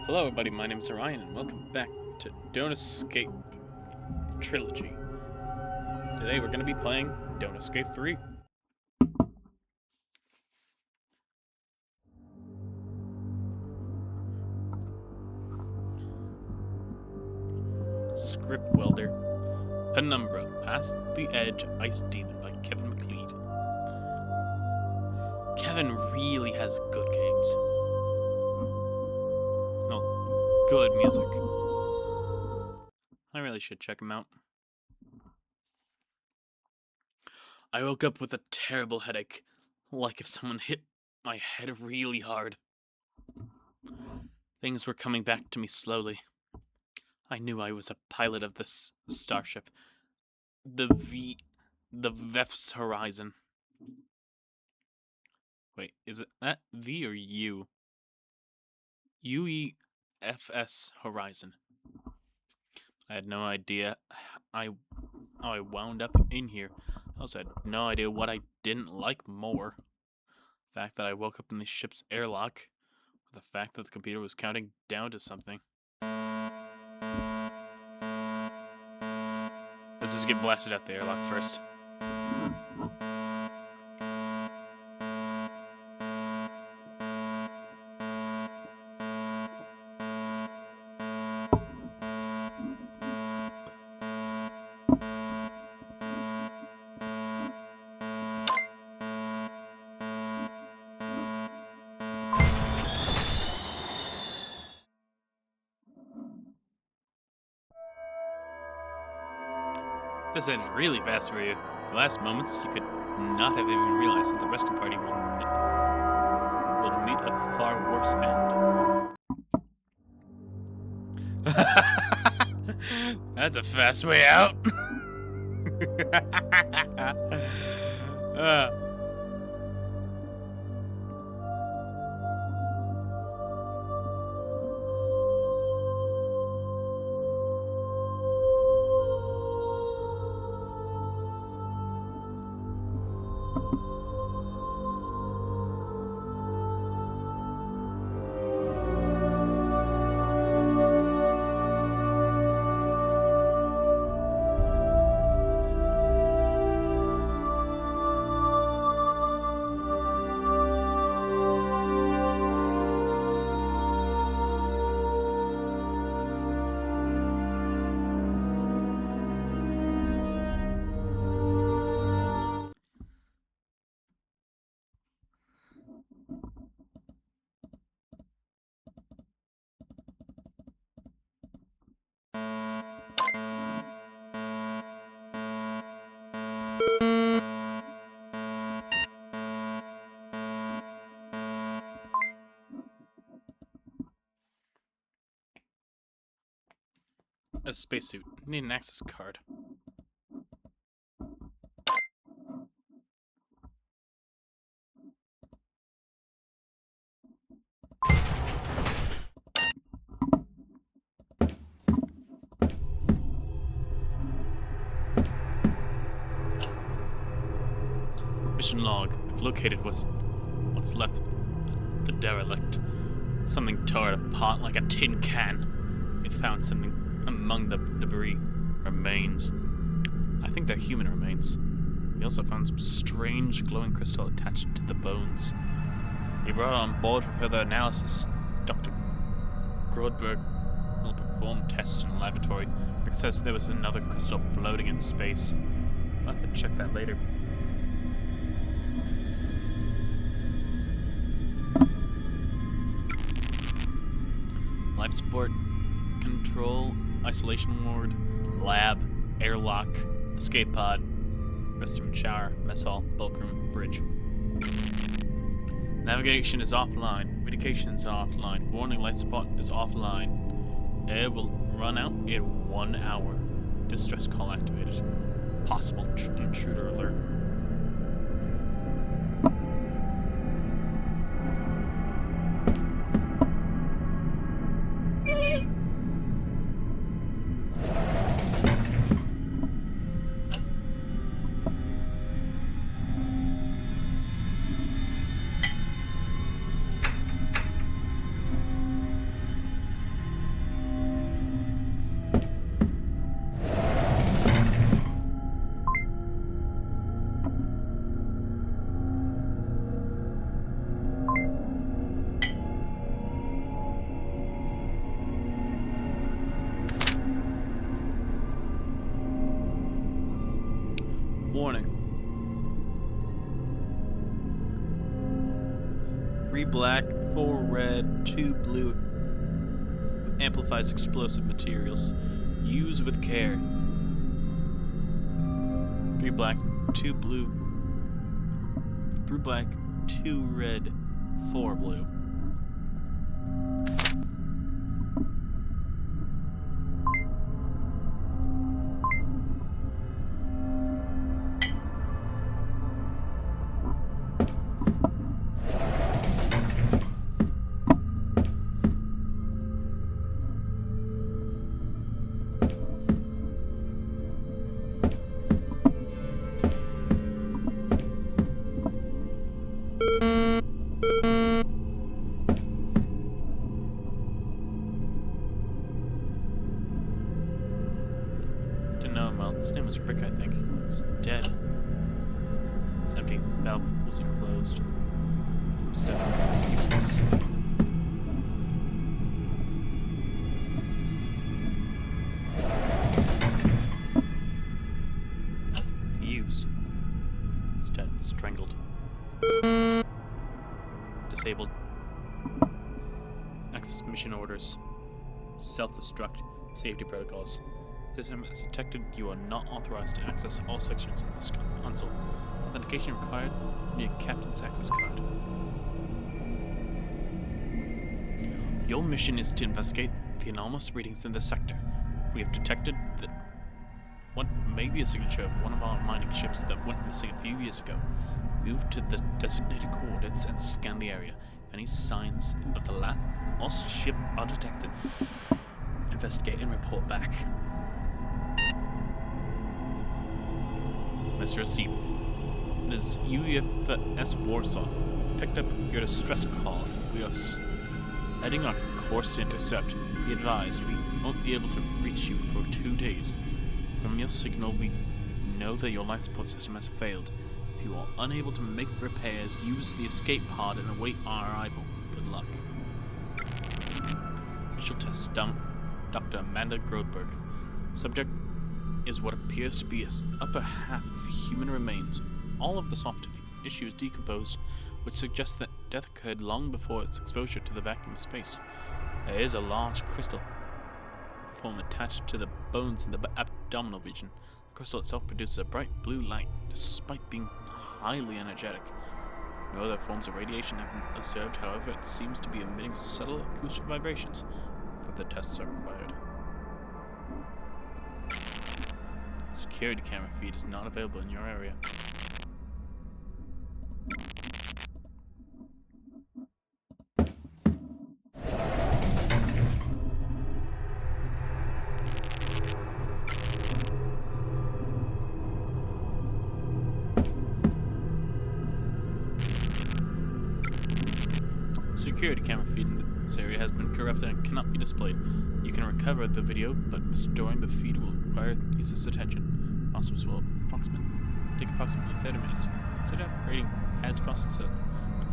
Hello everybody, my name is Orion and welcome back to Don't Escape Trilogy. Today we're going to be playing Don't Escape 3. Script Welder. Penumbra, Past the Edge, Ice Demon by Kevin MacLeod. Kevin really has good games. No, good music. I really should check him out. I woke up with a terrible headache, like if someone hit my head really hard. Things were coming back to me slowly. I knew I was a pilot of this starship. The VEF's Horizon. Wait, is it that V or U? UEFS Horizon. I had no idea how I wound up in here. I also had no idea what I didn't like more. The fact that I woke up in the ship's airlock, or the fact that the computer was counting down to something. Let's just get blasted out the airlock first. This ended really fast for you. The last moments, you could not have even realized that the rescue party will meet a far worse end. That's a fast way out. A spacesuit. Need an access card. Mission log. I've located what's left of the derelict. Something tore it apart like a tin can. We found something among the debris. Remains. I think they're human remains. We also found some strange glowing crystal attached to the bones. We brought it on board for further analysis. Dr. Grodberg will perform tests in the laboratory. Rick says there was another crystal floating in space. I'll have to check that later. Life support, control, isolation ward, lab, airlock, escape pod, restroom, shower, mess hall, bulk room, bridge. Navigation is offline. Communication is offline. Warning light support is offline. Air will run out in 1 hour. Distress call activated. Possible intruder alert. black, 4 red, 2 blue. Amplifies explosive materials. Use with care. 3 black, 2 blue. 3 black, 2 red, 4 blue. His name was Rick, I think. He's dead. It's empty. Valve wasn't closed. Stuff useless. Fuse. He's dead. Strangled. Disabled. Access mission orders. Self-destruct. Safety protocols. System is detected. You are not authorized to access all sections of this console. Authentication required. Need a captain's access card. Your mission is to investigate the anomalous readings in the sector. We have detected that what may be a signature of one of our mining ships that went missing a few years ago. Move to the designated coordinates and scan the area. If any signs of the lost ship are detected, investigate and report back. Mr. Siebel. This is UFS Warsaw. Picked up your distress call. We are heading our course to intercept. Be advised, we won't be able to reach you for 2 days. From your signal, we know that your life support system has failed. If you are unable to make repairs, use the escape pod and await our arrival. Good luck. Initial test done. Dr. Amanda Grodberg. Subject is what appears to be an upper half of human remains. All of the soft tissue is decomposed, which suggests that death occurred long before its exposure to the vacuum of space. There is a large crystal form attached to the bones in the abdominal region. The crystal itself produces a bright blue light, despite being highly energetic. No other forms of radiation have been observed, however, it seems to be emitting subtle acoustic vibrations. Further tests are required. Security camera feed is not available in your area. Security camera feed in this area has been corrupted and cannot be displayed. You can recover the video, but restoring the feed will require user's attention. Process will take approximately 30 minutes. Consider upgrading PAD's processor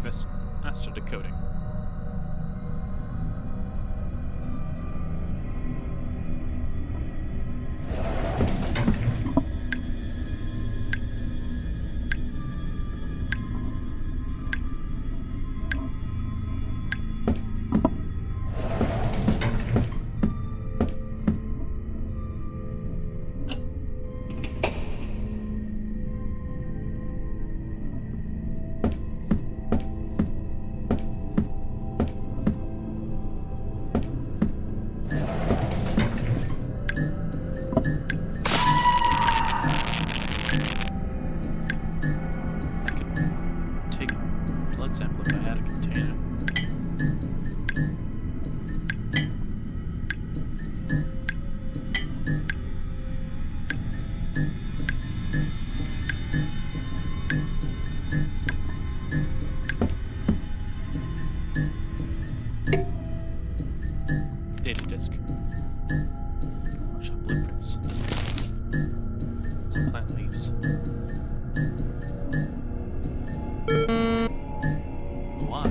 with faster decoding. Data disk. Workshop blueprints. Some plant leaves. Why?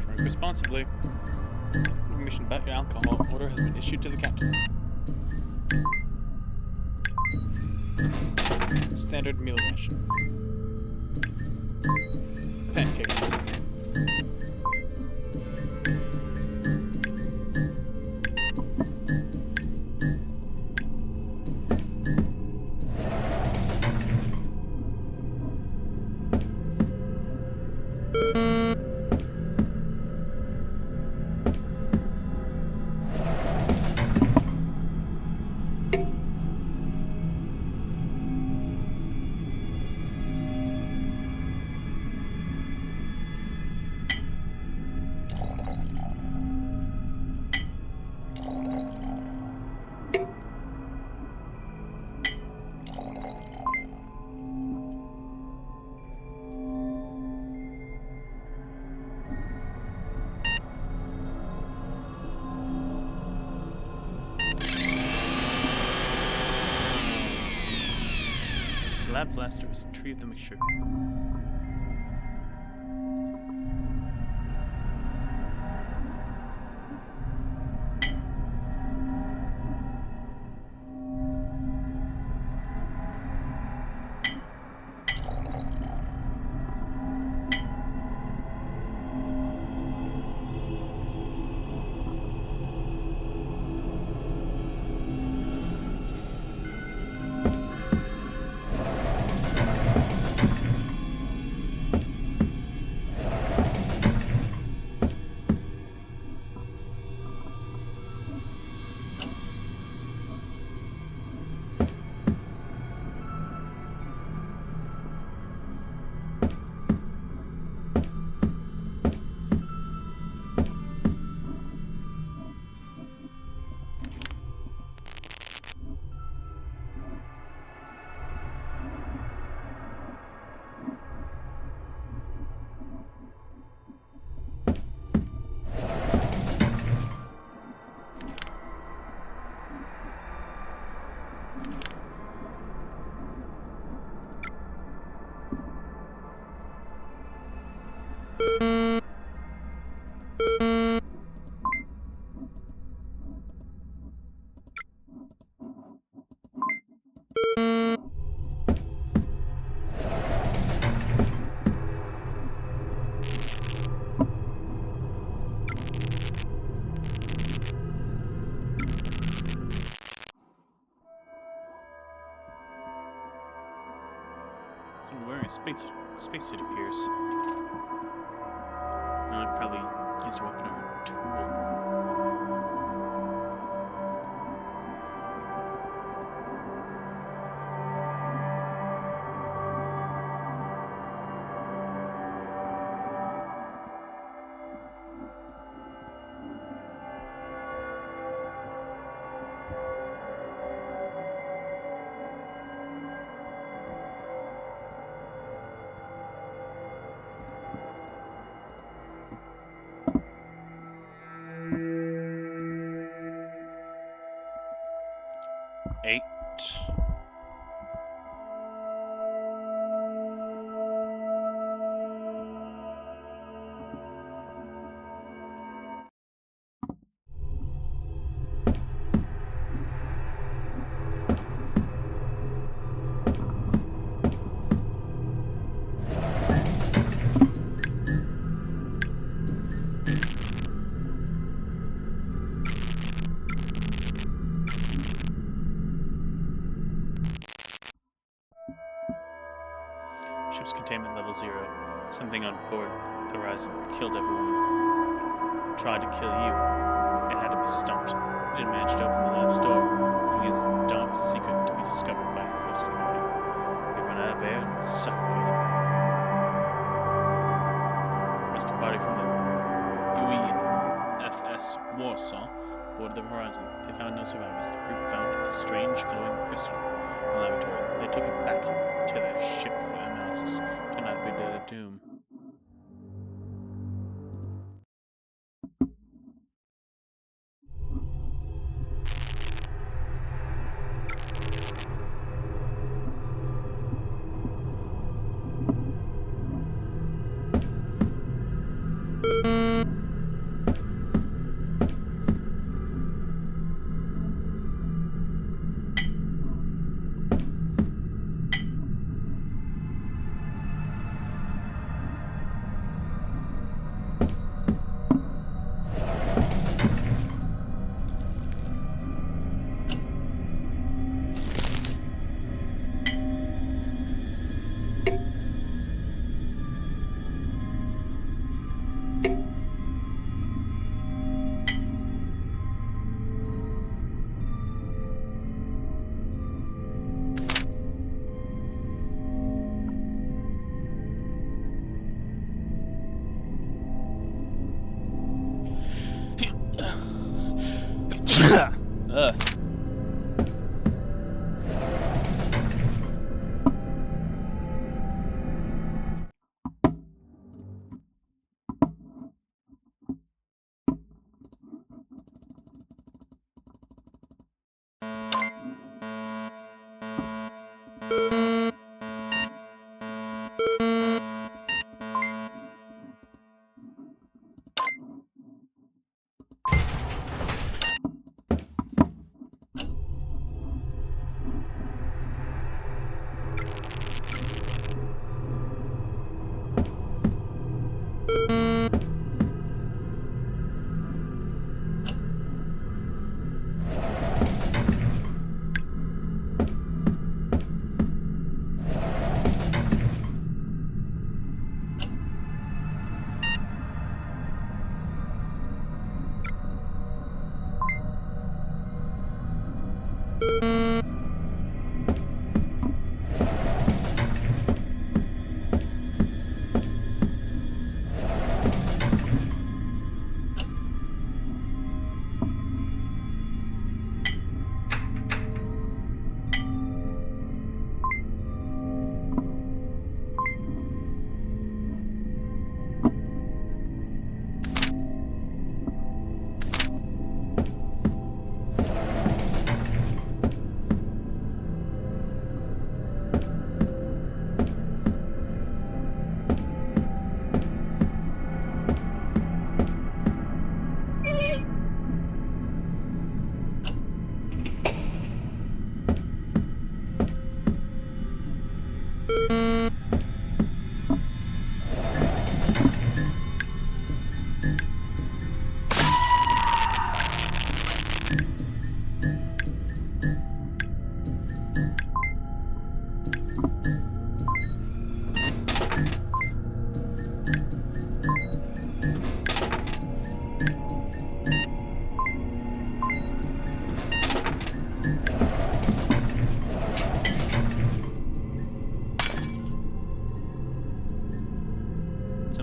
Drink responsibly. Information about your alcohol order has been issued to the captain. Standard meal ration. Pancakes. Lab blaster was retrieved the mixture. Someone wearing a spacesuit appears. No, it probably used a weapon or a tool. Eight. Ship's containment level 0. Something on board the Horizon killed everyone who tried to kill you. It had to be stopped. It didn't manage to open the lab's door, leaving its dark secret to be discovered by a rescue party. We run out of air and suffocated. Rescue party from the UEFS Warsaw boarded the Horizon. They found no survivors. The group found a strange glowing crystal in the laboratory. They took it back to their ship for analysis. Turned out to be their doom. Ugh.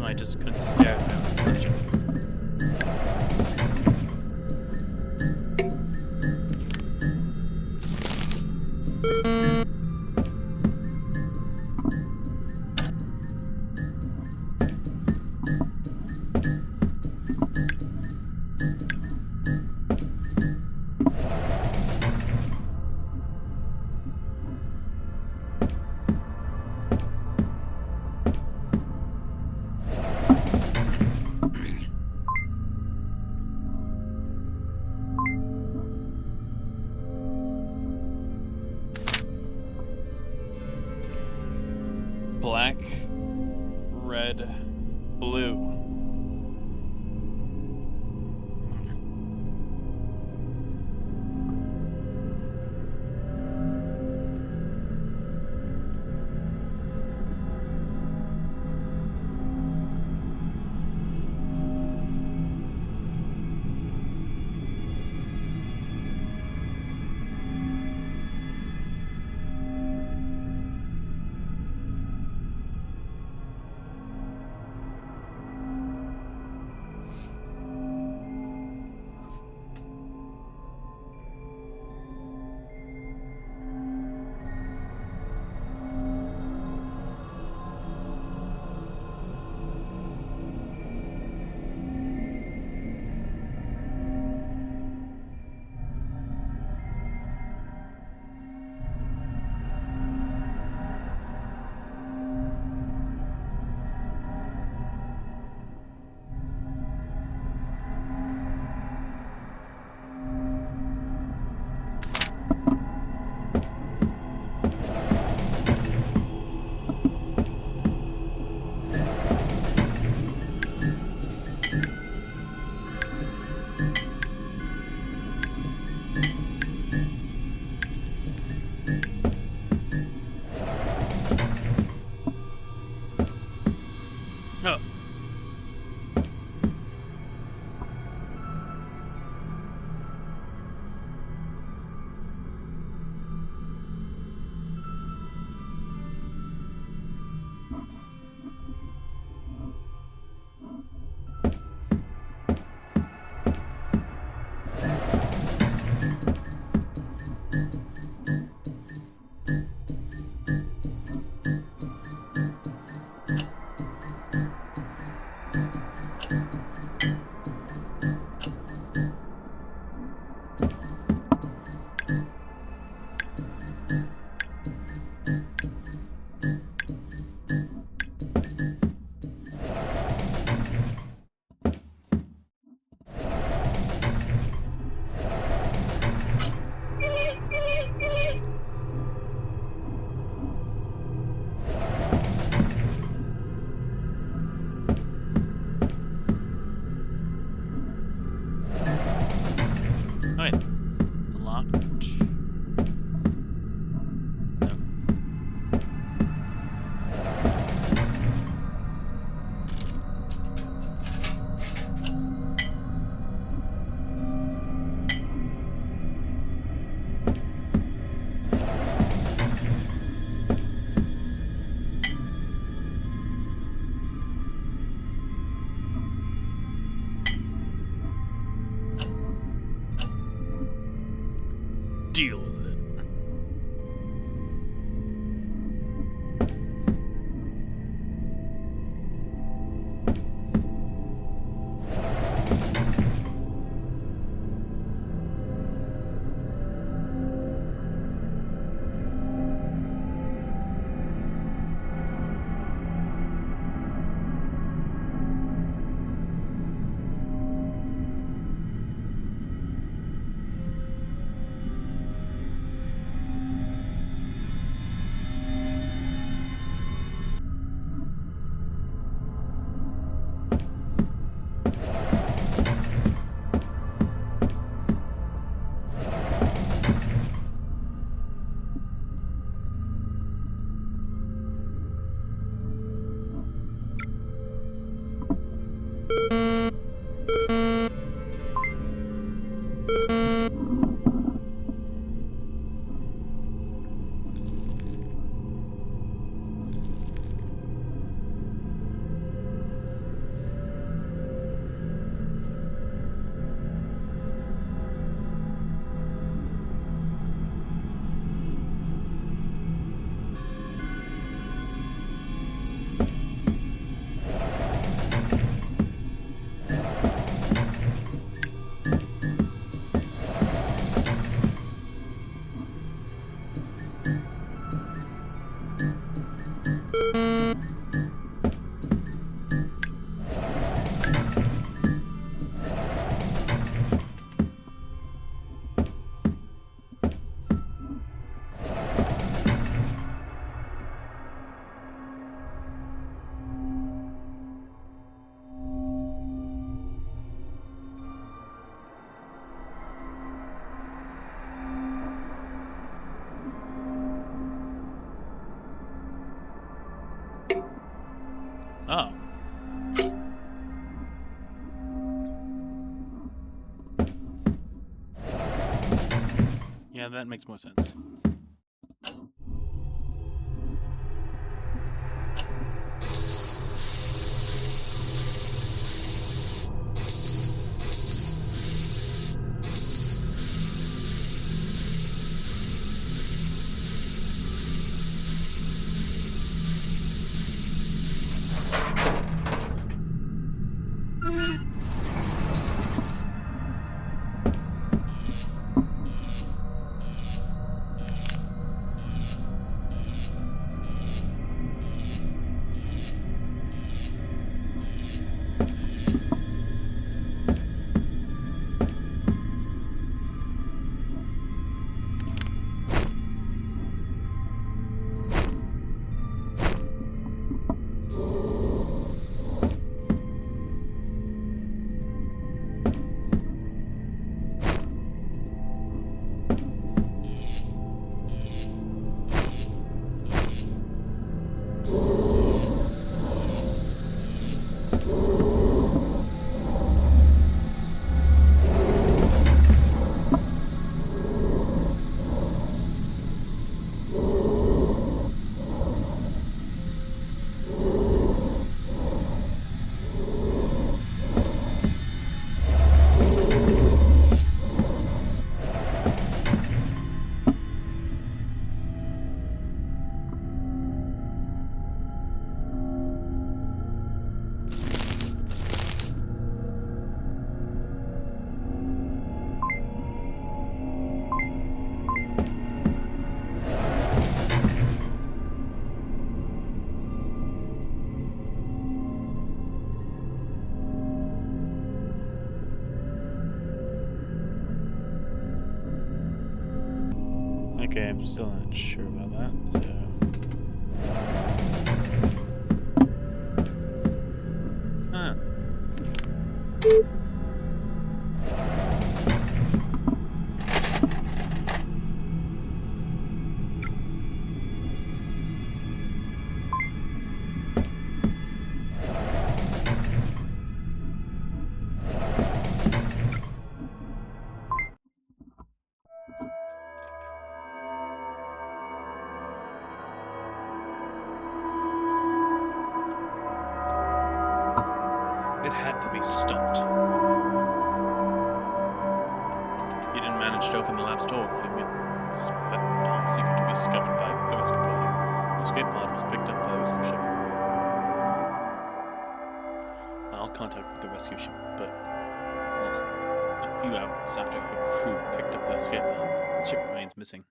I just couldn't stare at my reflection. Black, red, blue. Oh. Oh, wait. Locked. No. Deal with it. Oh. Yeah, that makes more sense. Okay, I'm still not sure about that, so... Huh. It had to be stopped. You didn't manage to open the lab's door. It means that dark secret to be discovered by the rescue party. The escape pod was picked up by the rescue ship. I'll contact the rescue ship, but lost a few hours after her crew picked up the escape pod. The ship remains missing.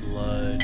Blood.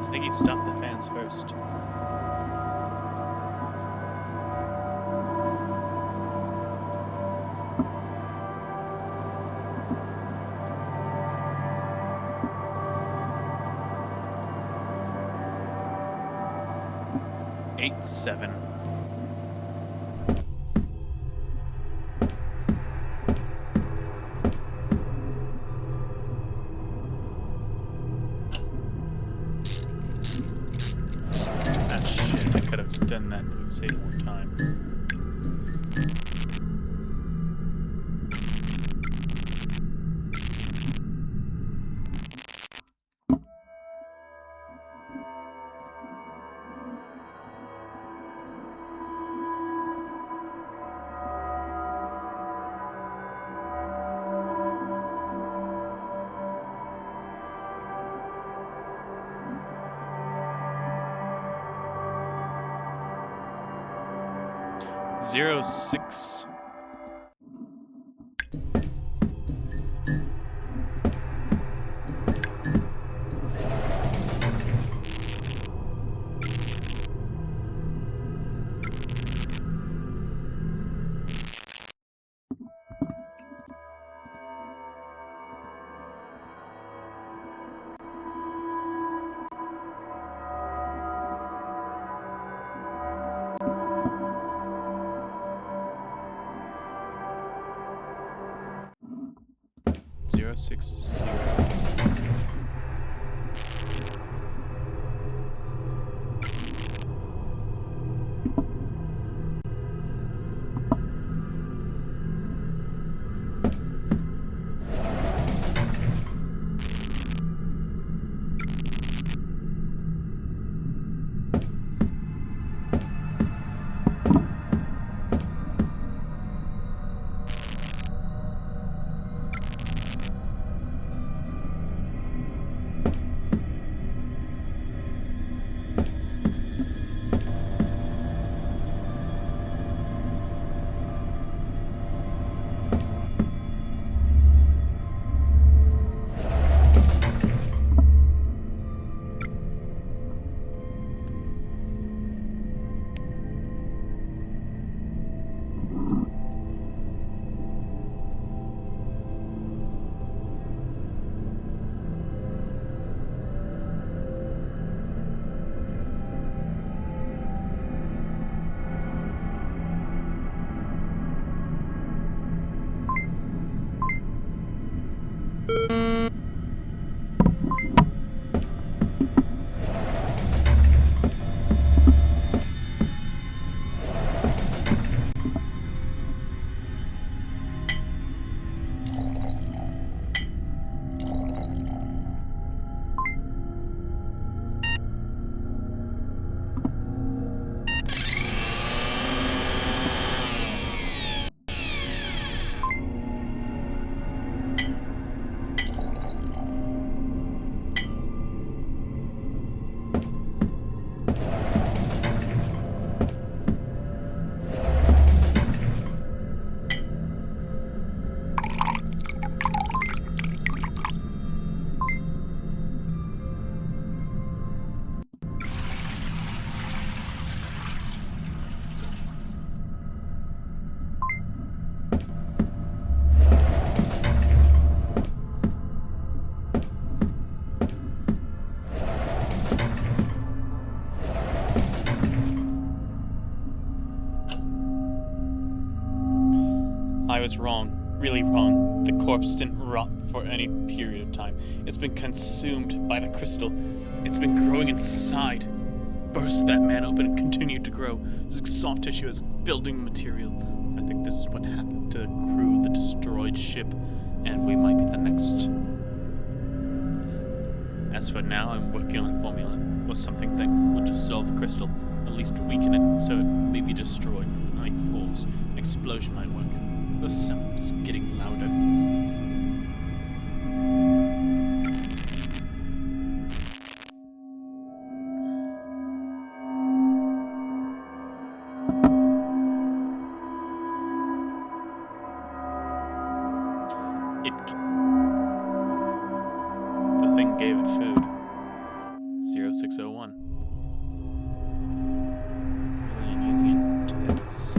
I think he stopped the fans first. Eight, 7. Ah, shit, I could have done that to save more time. Zero, 6. 060. I was wrong. Really wrong. The corpse didn't rot for any period of time. It's been consumed by the crystal. It's been growing inside. Burst that man open and continued to grow. This soft tissue as building material. I think this is what happened to the crew of the destroyed ship, and we might be the next. As for now, I'm working on a formula or something that will dissolve the crystal, at least weaken it so it may be destroyed. Like force, an explosion might work. The sound is getting louder. The thing gave it food. 0601. Alien using intense.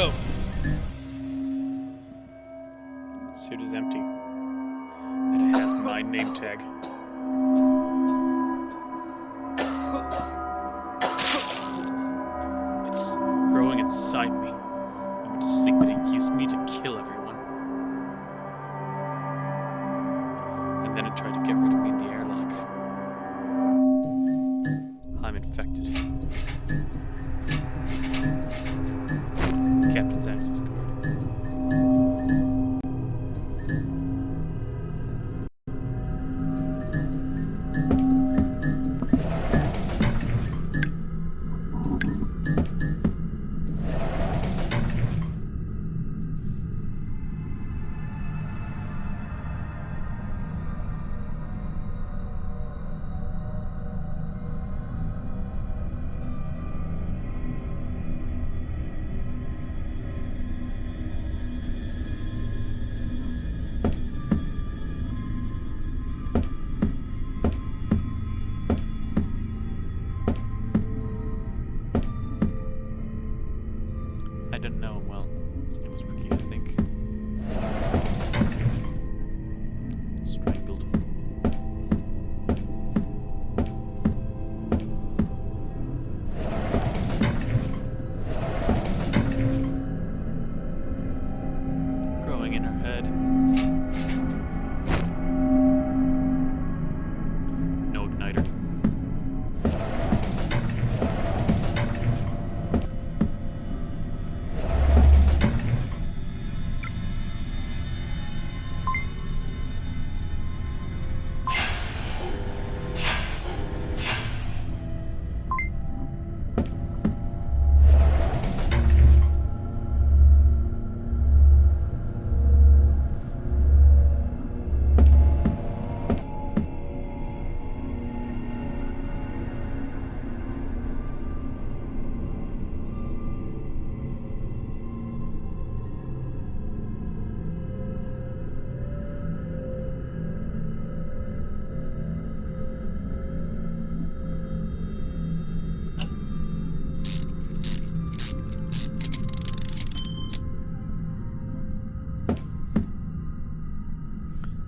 Oh! Suit is empty. And it has my name tag. It's growing inside me. I went to sleep and it used me to kill everyone. And then it tried to get rid of me in the airlock. I'm infected. Captain's access card. in her head. No igniter.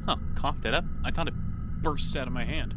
Huh, cocked it up. I thought it burst out of my hand.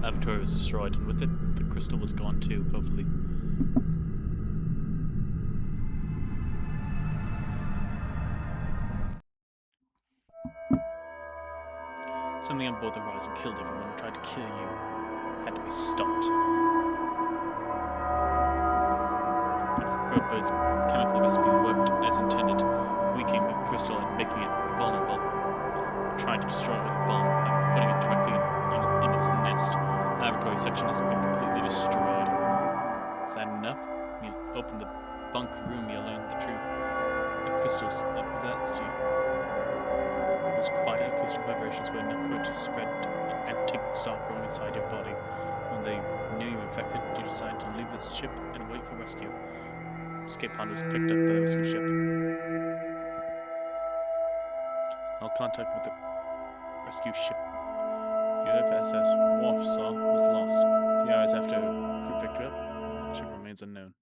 Laboratory was destroyed, and with it, the crystal was gone too, hopefully. Something on both the horizon killed everyone who tried to kill you. Had to be stopped. Grootbird's chemical recipe worked as intended, weakening the crystal and making it vulnerable. We tried to destroy it with a bomb by putting it directly in its nest. The laboratory section has been completely destroyed. Is that enough? When you opened the bunk room, you learned the truth. The crystals that possessed you. It was quiet acoustic vibrations were enough for it to spread and start growing inside your body. When they knew you were infected, you decided to leave this ship and wait for rescue. Escape pod was picked up by the rescue ship. All contact with the rescue ship USS Warsaw was lost. 3 hours after crew picked her up, the ship remains unknown.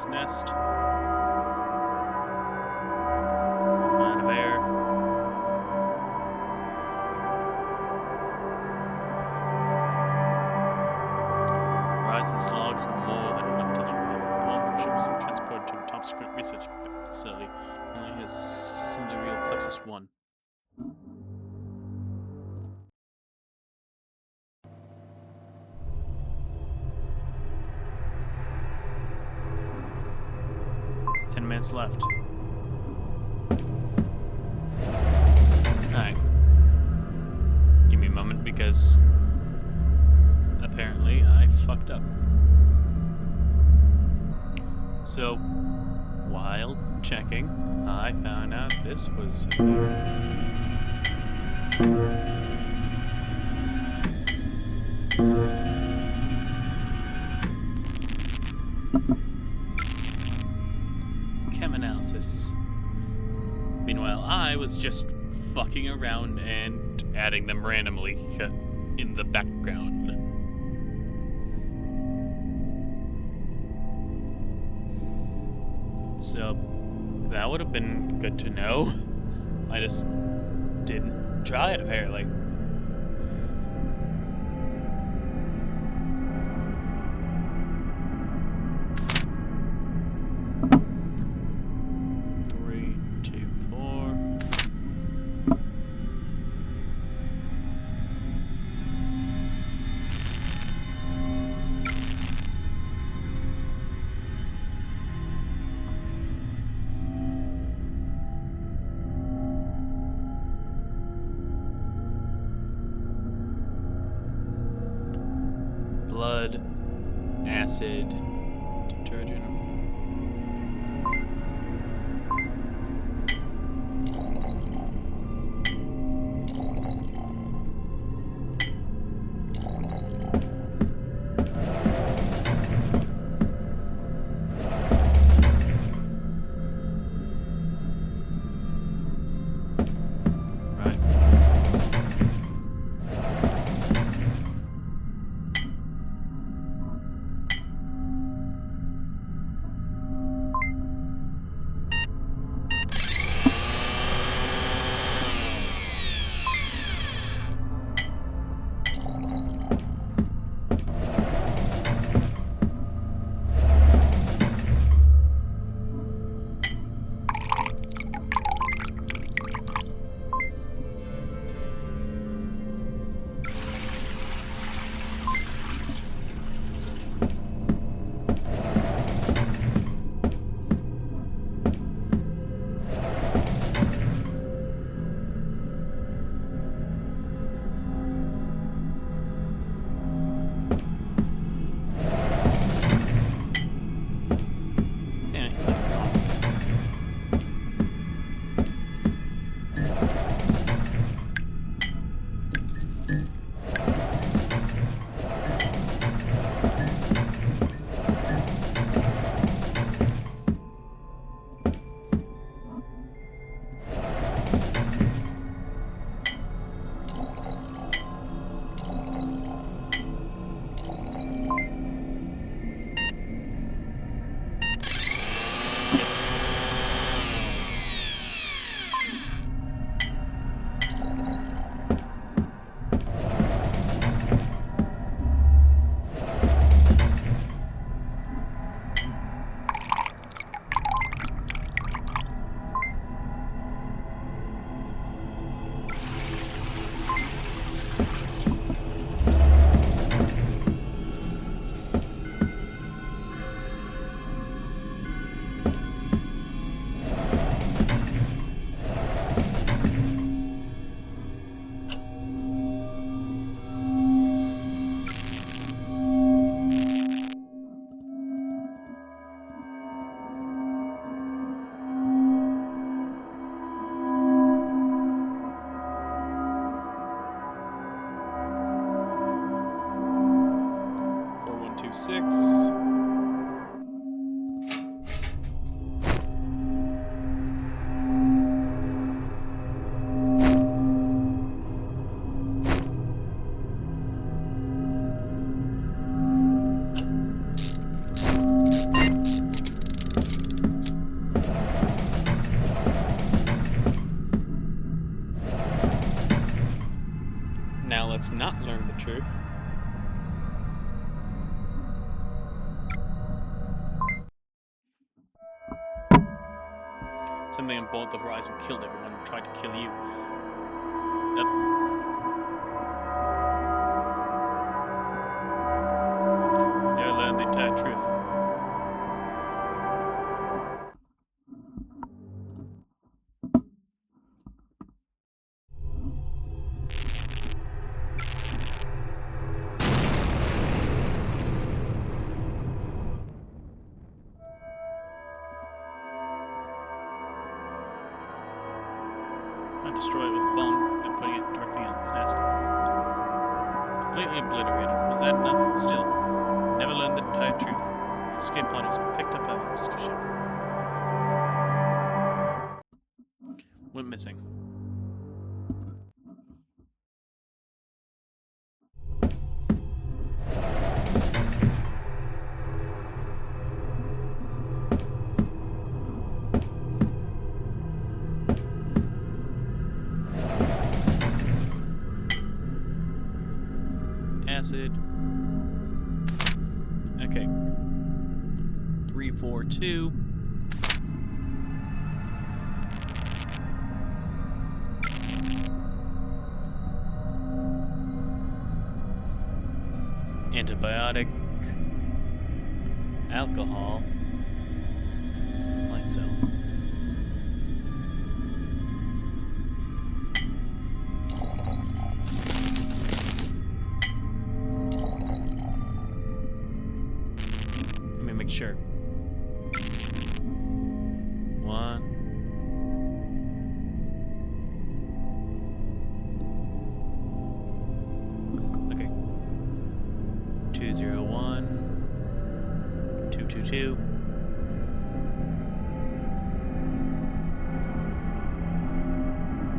bird's nest. Out of air. Horizon's logs were more than enough to unravel. All from ships were transported to a top secret research facility. Only his Cindereal Plexus 1. Left. Alright. Give me a moment because apparently I fucked up. So, while checking, I found out this was Analysis. Meanwhile, I was just fucking around and adding them randomly in the background. So, that would have been good to know. I just didn't try it, apparently. Blood, acid, detergent. Let's not learn the truth. Something on board the horizon killed everyone who tried to kill you. Yep. Never learned the entire truth. Destroy it with a bomb and putting it directly in its nest. Completely obliterated. Was that enough? Still, never learned the entire truth. The escape pod was picked up by a rescue ship. Went missing. Acid. Okay. 342. Antibiotic. Alcohol. Light cell. Sure. 1. Okay. 201. 222.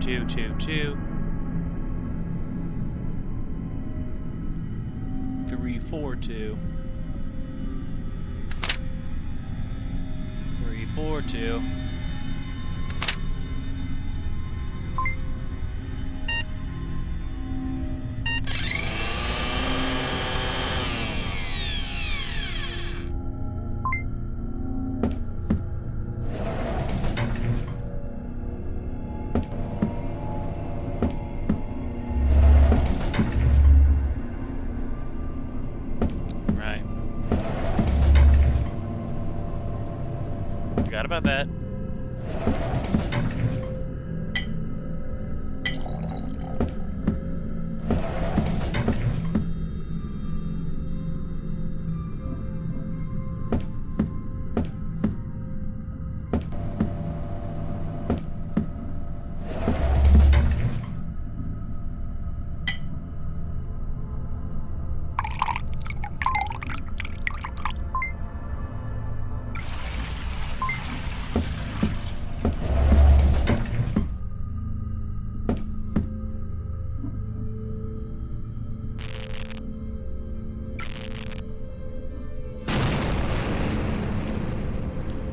222. 342. 342. Right. Forgot about that.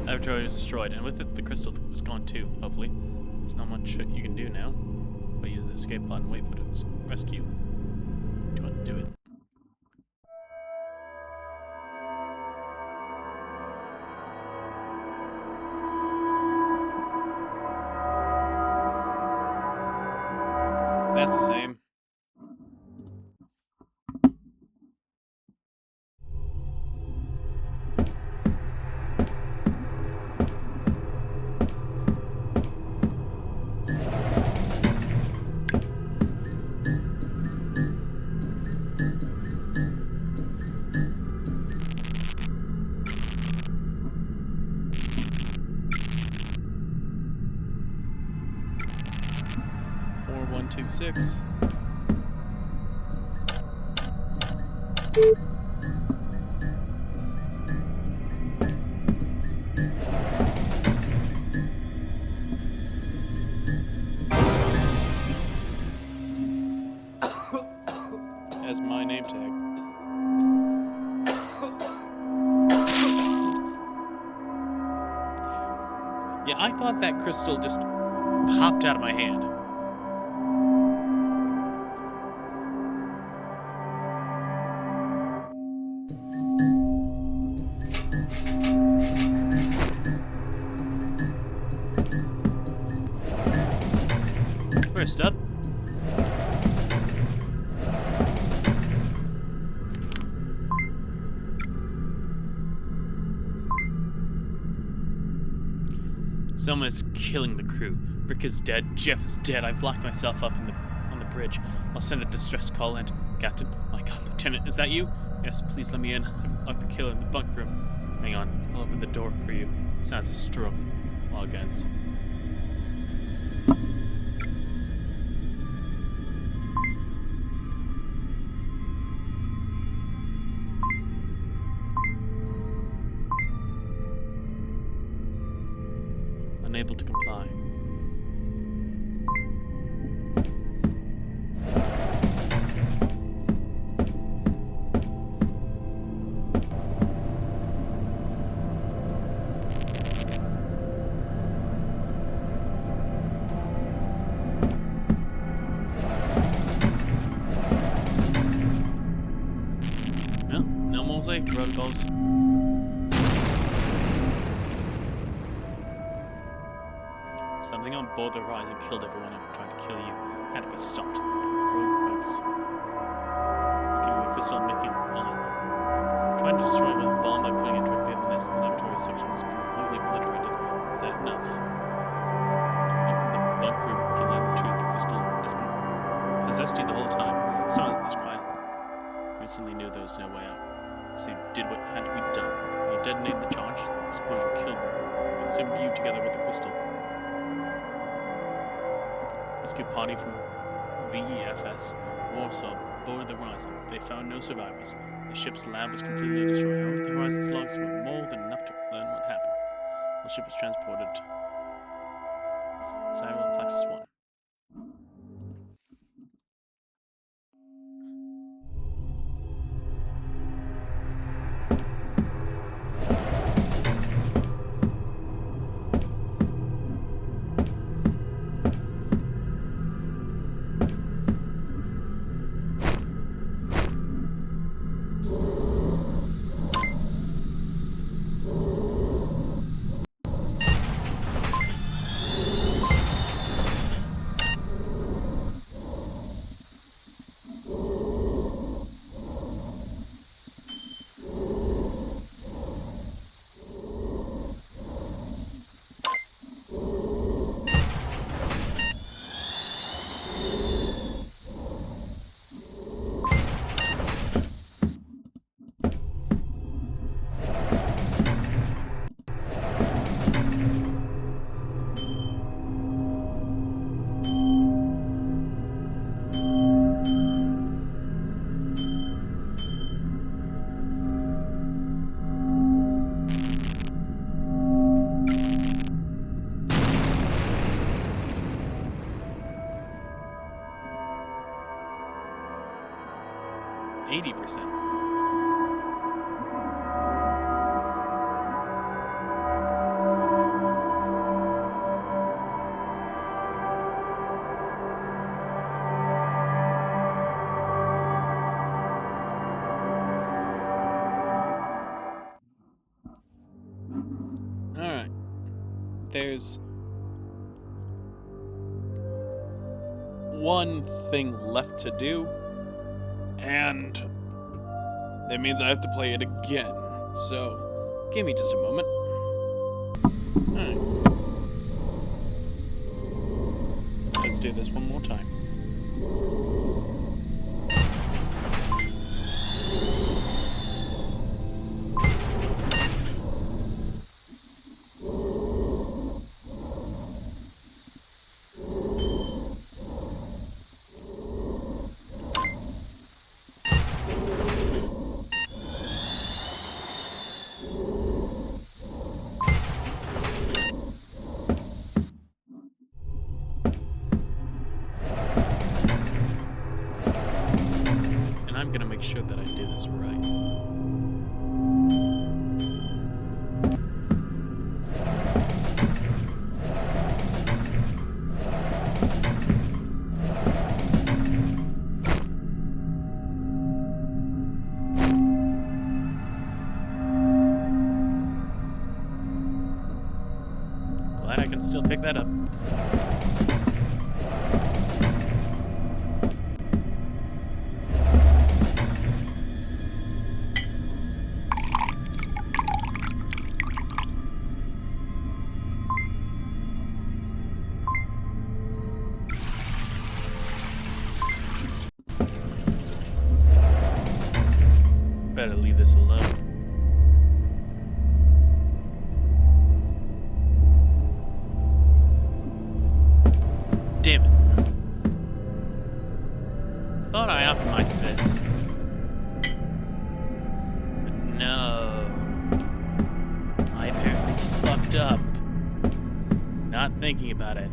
Laboratory is destroyed, and with it, the crystal is gone too, hopefully. There's not much you can do now. But use the escape pod and wait for the rescue. Do you want to do it? That's the same. Four, 1, 2, 6. Has my name tag. Yeah, I thought that crystal just popped out of my hand. for a stud. Someone is killing the crew. Rick is dead. Jeff is dead. I've locked myself up on the bridge. I'll send a distress call in. Captain, my God, Lieutenant, is that you? Yes, please let me in. I've locked the killer in the bunk room. Hang on, I'll open the door for you. Sounds a stroke. Log ends. Unable to comply. Well, no more safety protocols. Something on board the Horizon killed everyone who tried to kill you. Had to be stopped. Rogue base. Making the crystal, making vulnerable. Trying to destroy it with a bomb by putting it directly in the next laboratory section has been completely obliterated. Is that enough? Open the bunk room to learn the truth. The crystal has been possessed you the whole time. Someone was quiet. You instantly knew there was no way out. So you did what had to be done. When you detonated the charge, the explosion killed consumed you together with the crystal. Rescue party from VEFS Warsaw boarded the Horizon. They found no survivors. The ship's lab was completely destroyed. However, the Horizon's logs were more than enough to learn what happened. The ship was transported. Cyril Plexus 1. Alright. There's one thing left to do, and that means I have to play it again. So, give me just a moment. Alright. Let's do this one more time. I'm gonna make sure that I do this right. Glad I can still pick that up. this alone. Damn it. Thought I optimized this. But no. I apparently fucked up. Not thinking about it.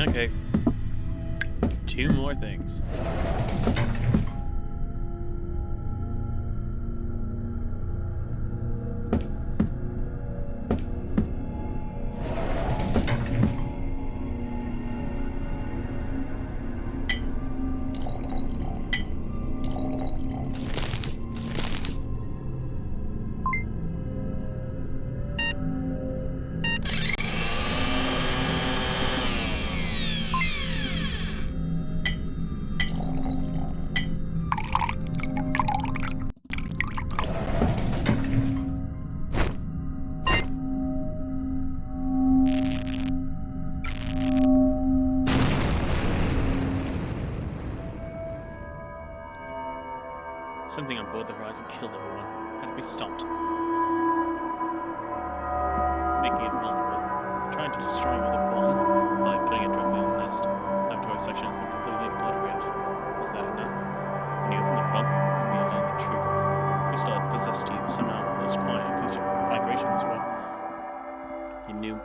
Okay. 2 more things. Something on board the Horizon killed everyone. Had to be stopped. Making it vulnerable. Trying to destroy it with a bomb by putting it directly on the nest. Laboratory section has been completely obliterated. Was that enough? When you opened the bunker room, you learned the truth. Crystal had possessed you somehow. Those quiet acoustic vibrations were... You knew.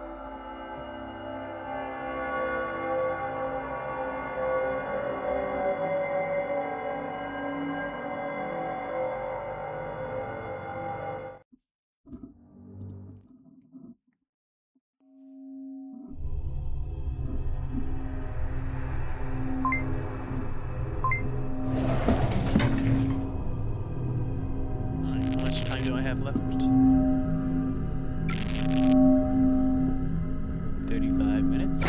How much time do I have left? 35 minutes.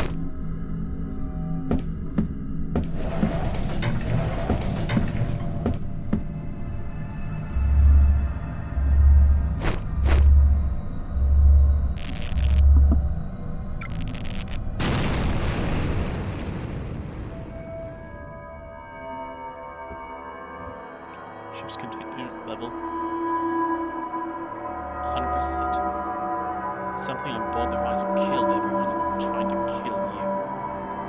Ship's containment level 100%. Something on board the Horizon killed everyone trying to kill you.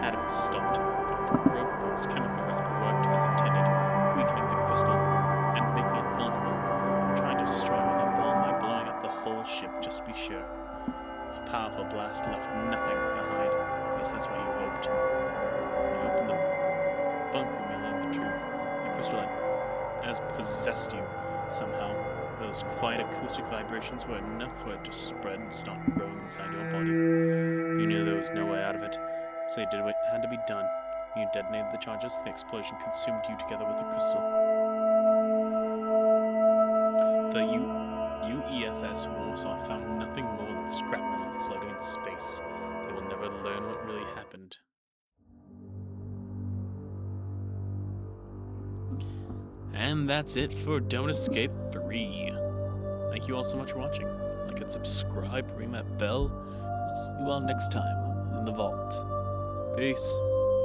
Had to be stopped. Robo's chemical recipe worked as intended, weakening the crystal and making it vulnerable. Trying to destroy it with a bomb by blowing up the whole ship, just to be sure. A powerful blast left nothing behind. At least that's what you hoped. When you opened the bunker, we learned the truth. The crystal has possessed you somehow. Those quiet acoustic vibrations were enough for it to spread and start growing inside your body. You knew there was no way out of it, so you did what had to be done. You detonated the charges, the explosion consumed you together with the crystal. The UEFS Warsaw found nothing more than scrap metal floating in space. They will never learn what really happened. And that's it for Don't Escape 3. Thank you all so much for watching. Like and subscribe, ring that bell. I'll see you all next time in the vault. Peace.